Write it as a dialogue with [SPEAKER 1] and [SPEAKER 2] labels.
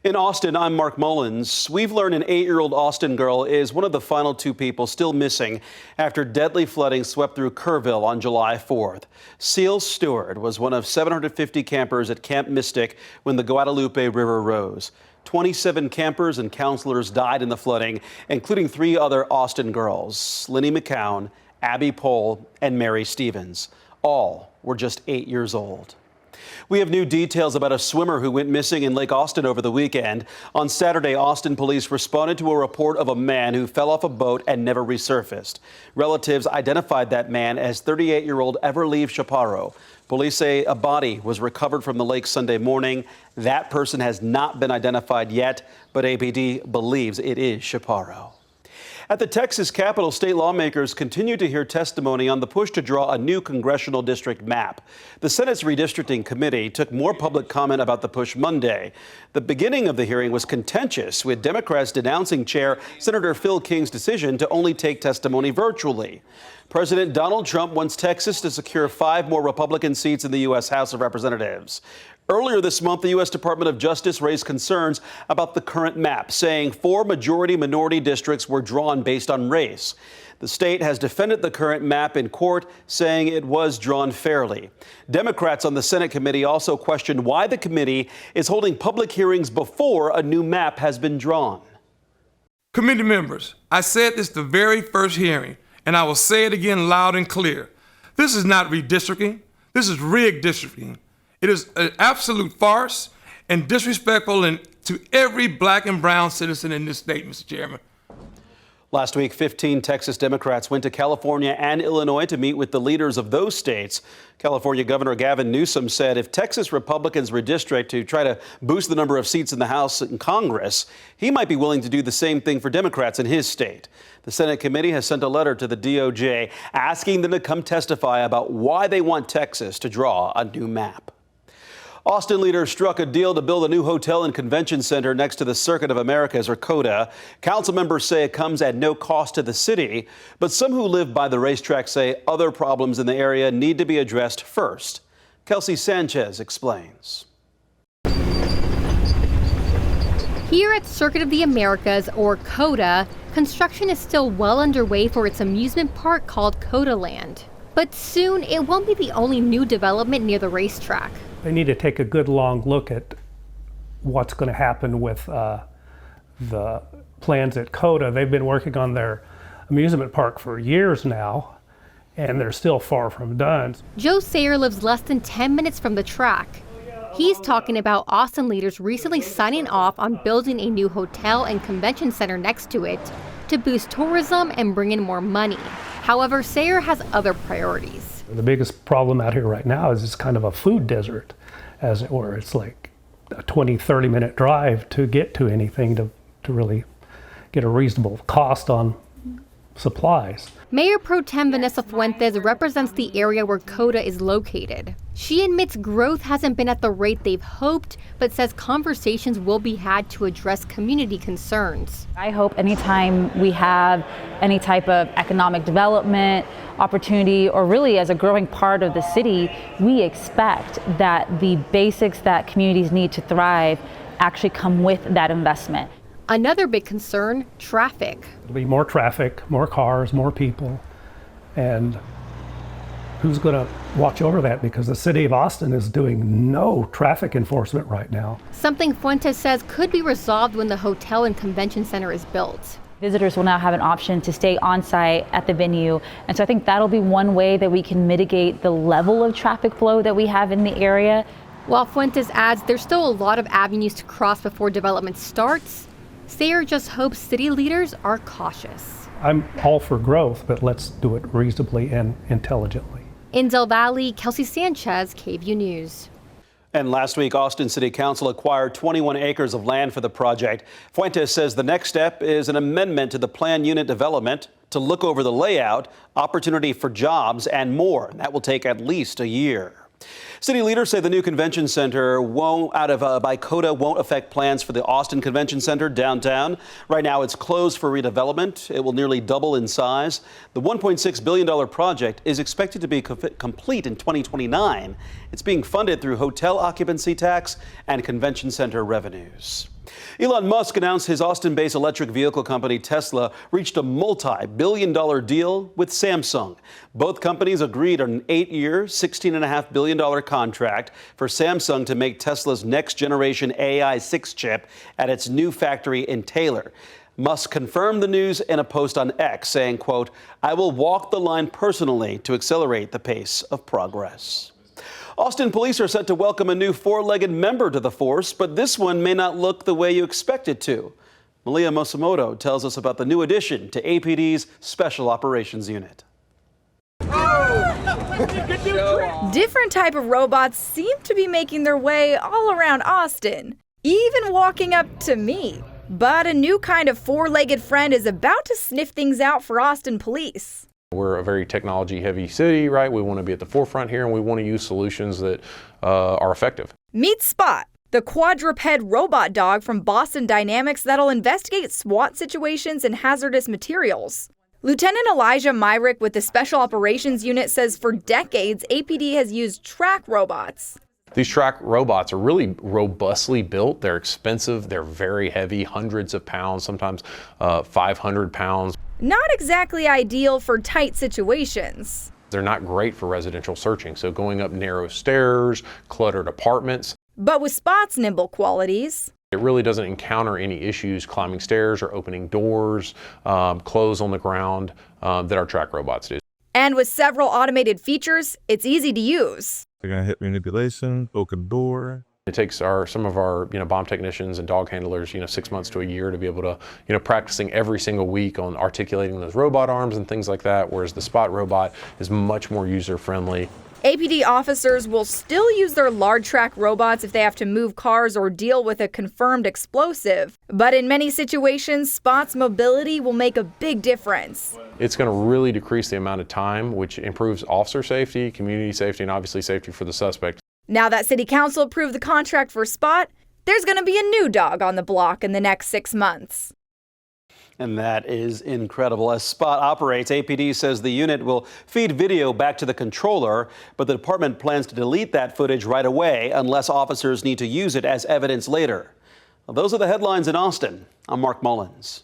[SPEAKER 1] In Austin, I'm Mark Mullins. We've learned an 8-year-old Austin girl is one of the final 2 people still missing after deadly flooding swept through Kerrville on July 4th. Seal Stewart was one of 750 campers at Camp Mystic when the Guadalupe River rose. 27 campers and counselors died in the flooding, including 3 other Austin girls, Linny McCown, Abby Pohl, and Mary Stevens. All were just 8 years old. We have new details about a swimmer who went missing in Lake Austin over the weekend. On Saturday, Austin police responded to a report of a man who fell off a boat and never resurfaced. Relatives identified that man as 38-year-old Everleave Chaparro. Police say a body was recovered from the lake Sunday morning. That person has not been identified yet, but APD believes it is Chaparro. At the Texas Capitol, state lawmakers continue to hear testimony on the push to draw a new congressional district map. The Senate's redistricting committee took more public comment about the push Monday. The beginning of the hearing was contentious, with Democrats denouncing Chair Senator Phil King's decision to only take testimony virtually. President Donald Trump wants Texas to secure 5 more Republican seats in the U.S. House of Representatives. Earlier this month, the U.S. Department of Justice raised concerns about the current map, saying 4 majority-minority districts were drawn based on race. The state has defended the current map in court, saying it was drawn fairly. Democrats on the Senate committee also questioned why the committee is holding public hearings before a new map has been drawn.
[SPEAKER 2] Committee members, I said this the very first hearing, and I will say it again loud and clear. This is not redistricting. This is rigged districting. It is an absolute farce and disrespectful to every black and brown citizen in this state, Mr. Chairman.
[SPEAKER 1] Last week, 15 Texas Democrats went to California and Illinois to meet with the leaders of those states. California Governor Gavin Newsom said if Texas Republicans redistrict to try to boost the number of seats in the House and Congress, he might be willing to do the same thing for Democrats in his state. The Senate committee has sent a letter to the DOJ asking them to come testify about why they want Texas to draw a new map. Austin leaders struck a deal to build a new hotel and convention center next to the Circuit of Americas, or COTA. Council members say it comes at no cost to the city, but some who live by the racetrack say other problems in the area need to be addressed first. Kelsey Sanchez explains.
[SPEAKER 3] Here at Circuit of the Americas, or COTA, construction is still well underway for its amusement park called COTA Land. But soon, it won't be the only new development near the racetrack.
[SPEAKER 4] They need to take a good long look at what's going to happen with the plans at COTA. They've been working on their amusement park for years now, and they're still far from done.
[SPEAKER 3] Joe Sayer lives less than 10 minutes from the track. He's talking about Austin leaders recently signing off on building a new hotel and convention center next to it to boost tourism and bring in more money. However, Sayer has other priorities.
[SPEAKER 4] The biggest problem out here right now is it's kind of a food desert, as it were. It's like a 20-30 minute drive to get to anything to really get a reasonable cost on supplies.
[SPEAKER 3] Mayor Pro Tem Vanessa Fuentes represents the area where COTA is located. She admits growth hasn't been at the rate they've hoped, but says conversations will be had to address community concerns.
[SPEAKER 5] I hope anytime we have any type of economic development opportunity, or really as a growing part of the city, we expect that the basics that communities need to thrive actually come with that investment.
[SPEAKER 3] Another big concern, traffic.
[SPEAKER 4] There'll be more traffic, more cars, more people, and who's going to watch over that? Because the city of Austin is doing no traffic enforcement right now.
[SPEAKER 3] Something Fuentes says could be resolved when the hotel and convention center is built.
[SPEAKER 5] Visitors will now have an option to stay on site at the venue. And so I think that'll be one way that we can mitigate the level of traffic flow that we have in the area.
[SPEAKER 3] While Fuentes adds there's still a lot of avenues to cross before development starts, Sayer just hopes city leaders are cautious.
[SPEAKER 4] I'm all for growth, but let's do it reasonably and intelligently.
[SPEAKER 3] In Del Valle, Kelsey Sanchez, KVUE News.
[SPEAKER 1] And last week, Austin City Council acquired 21 acres of land for the project. Fuentes says the next step is an amendment to the plan unit development to look over the layout, opportunity for jobs, and more. That will take at least a year. City leaders say the new convention center by COTA won't affect plans for the Austin Convention Center downtown. Right now, it's closed for redevelopment. It will nearly double in size. The $1.6 billion project is expected to be complete in 2029. It's being funded through hotel occupancy tax and convention center revenues. Elon Musk announced his Austin-based electric vehicle company Tesla reached a multi-billion-dollar deal with Samsung. Both companies agreed on an 8-year, $16.5 billion contract for Samsung to make Tesla's next-generation AI 6 chip at its new factory in Taylor. Musk confirmed the news in a post on X, saying, quote, "I will walk the line personally to accelerate the pace of progress." Austin police are set to welcome a new four-legged member to the force, but this one may not look the way you expect it to. Malia Mosamoto tells us about the new addition to APD's Special Operations Unit.
[SPEAKER 6] Different type of robots seem to be making their way all around Austin, even walking up to me. But a new kind of four-legged friend is about to sniff things out for Austin police.
[SPEAKER 7] We're a very technology-heavy city, right? We want to be at the forefront here, and we want to use solutions that are effective.
[SPEAKER 6] Meet Spot, the quadruped robot dog from Boston Dynamics that'll investigate SWAT situations and hazardous materials. Lieutenant Elijah Myrick with the Special Operations Unit says for decades, APD has used track robots.
[SPEAKER 7] These track robots are really robustly built. They're expensive. They're very heavy, hundreds of pounds, sometimes 500 pounds.
[SPEAKER 6] Not exactly ideal for tight situations.
[SPEAKER 7] They're not great for residential searching, so going up narrow stairs, cluttered apartments.
[SPEAKER 6] But with Spot's nimble qualities,
[SPEAKER 7] it really doesn't encounter any issues climbing stairs or opening doors, clothes on the ground that our track robots do.
[SPEAKER 6] And with several automated features, it's easy to use.
[SPEAKER 8] They're gonna hit manipulation, open door.
[SPEAKER 7] It takes some of our bomb technicians and dog handlers 6 months to a year to be able to practicing every single week on articulating those robot arms and things like that, whereas the Spot robot is much more user friendly.
[SPEAKER 6] APD officers will still use their large track robots if they have to move cars or deal with a confirmed explosive. But in many situations, Spot's mobility will make a big difference.
[SPEAKER 7] It's going to really decrease the amount of time, which improves officer safety, community safety, and obviously safety for the suspect.
[SPEAKER 6] Now that City Council approved the contract for Spot, there's going to be a new dog on the block in the next 6 months.
[SPEAKER 1] And that is incredible. As Spot operates, APD says the unit will feed video back to the controller, but the department plans to delete that footage right away unless officers need to use it as evidence later. Well, those are the headlines in Austin. I'm Mark Mullins.